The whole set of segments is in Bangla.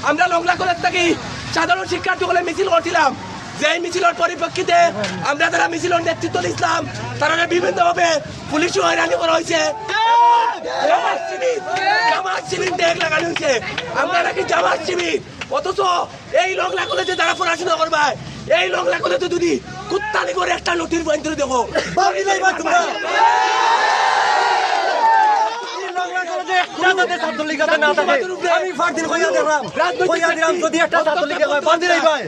আমরা লংলা কলেজ থেকে সাধারণ শিক্ষার্থী হলে মিছিল করছিলাম। যে মিছিলের পরিপ্রেক্ষিতে আমরা যারা মিছিলের নেতৃত্ব দিচ্ছিলাম তারা বিভিন্নভাবে পুলিশও হয়রানি করা হয়েছে, জামাত শিবির ট্যাগ লাগানো হয়েছে। আমরা নাকি জামাত শিবির, অথচ এই লংলা কলেজে যারা পড়াশোনা করবে এই লংলা কলেজে যদি কুত্তানি করে একটা নোটিশ বাইন্দরে দেখো আমি ফার্দিন কইয়া দিলাম যদি একটা ছাত্রলীগ হয় বাদ দিলেই ভাই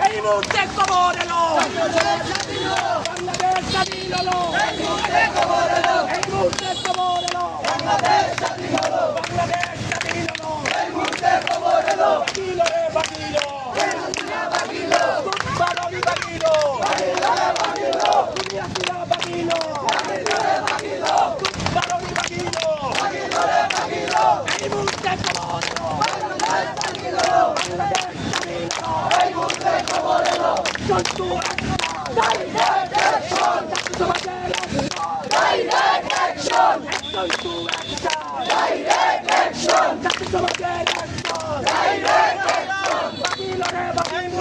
এই মুহূর্তে খবর এলো বাংলাদেশ স্বাধীন হলো, এই মুহূর্তে খবর এলো বাংলাদেশ স্বাধীন হলো, এই মুহূর্তে খবর এলো বাগিলো বারোই বাগিলো দুনিয়া ছিল বাগিলো বারোই বাগিলো এই মুহূর্তে খবর এলো বাংলাদেশ স্বাধীন হলো, এই মুহূর্তে খবর এলো চলতু ডাইরেক্ট অ্যাকশন ডাইরেক্ট অ্যাকশন চলতু ডাইরেক্ট অ্যাকশন সমাজের অ্যাকশন ডাইরেক্ট অ্যাকশন বাগিলো রে বাগিলো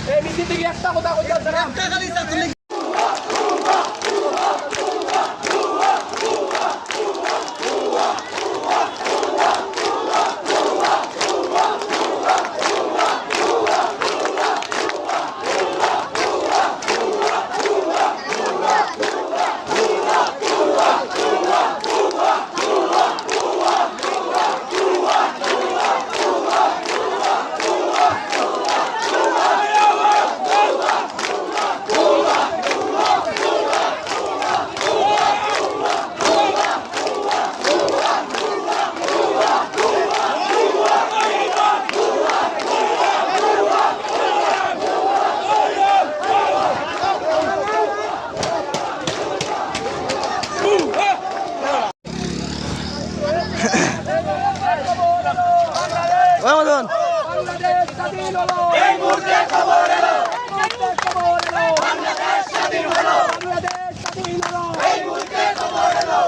এই মিছিল থেকে একটা কথা বাংলাদেশ স্বাধীন হলো, এই মুহূর্তে খবর এলো বাংলাদেশ স্বাধীন হলো, এই মুহূর্তে খবর এলো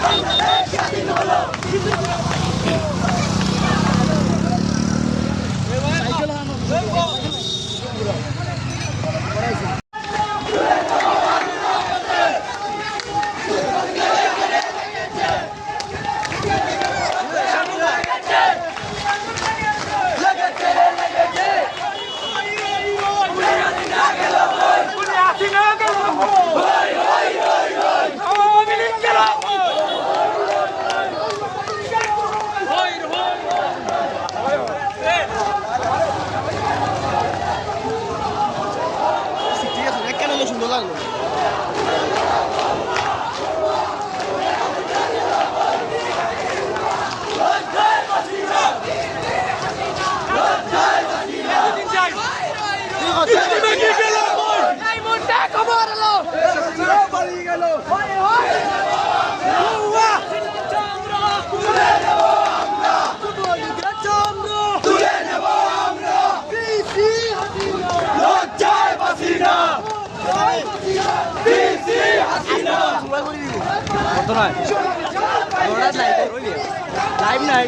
বাংলাদেশ স্বাধীন হলো। লাইভ নাই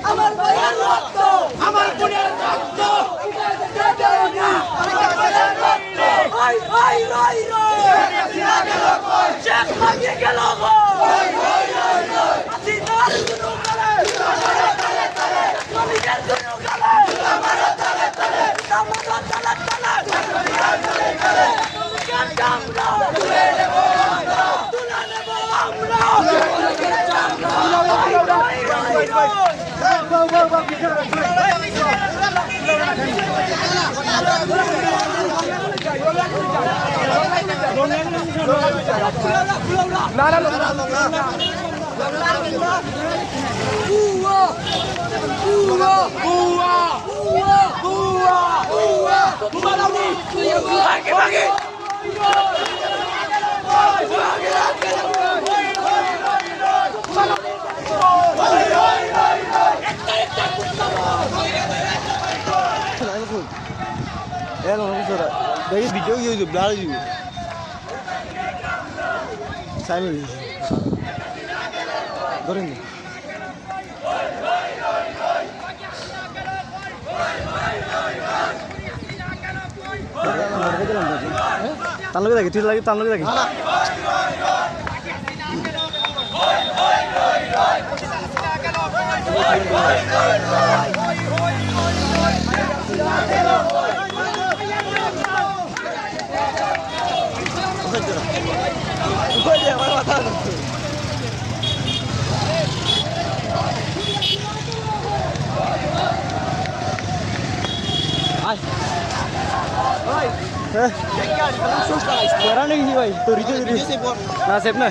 আমার ভাইয়ের রক্ত, আমার বোনের রক্ত, শেখ ভাগিয়ে গেল দেখি ভিডিও কি হয়েছে ব্লার হয়ে সাইন ধরেন তার লগে দেখি তুই লাগে তার লগে দেখি ভাই তোর না সেফ না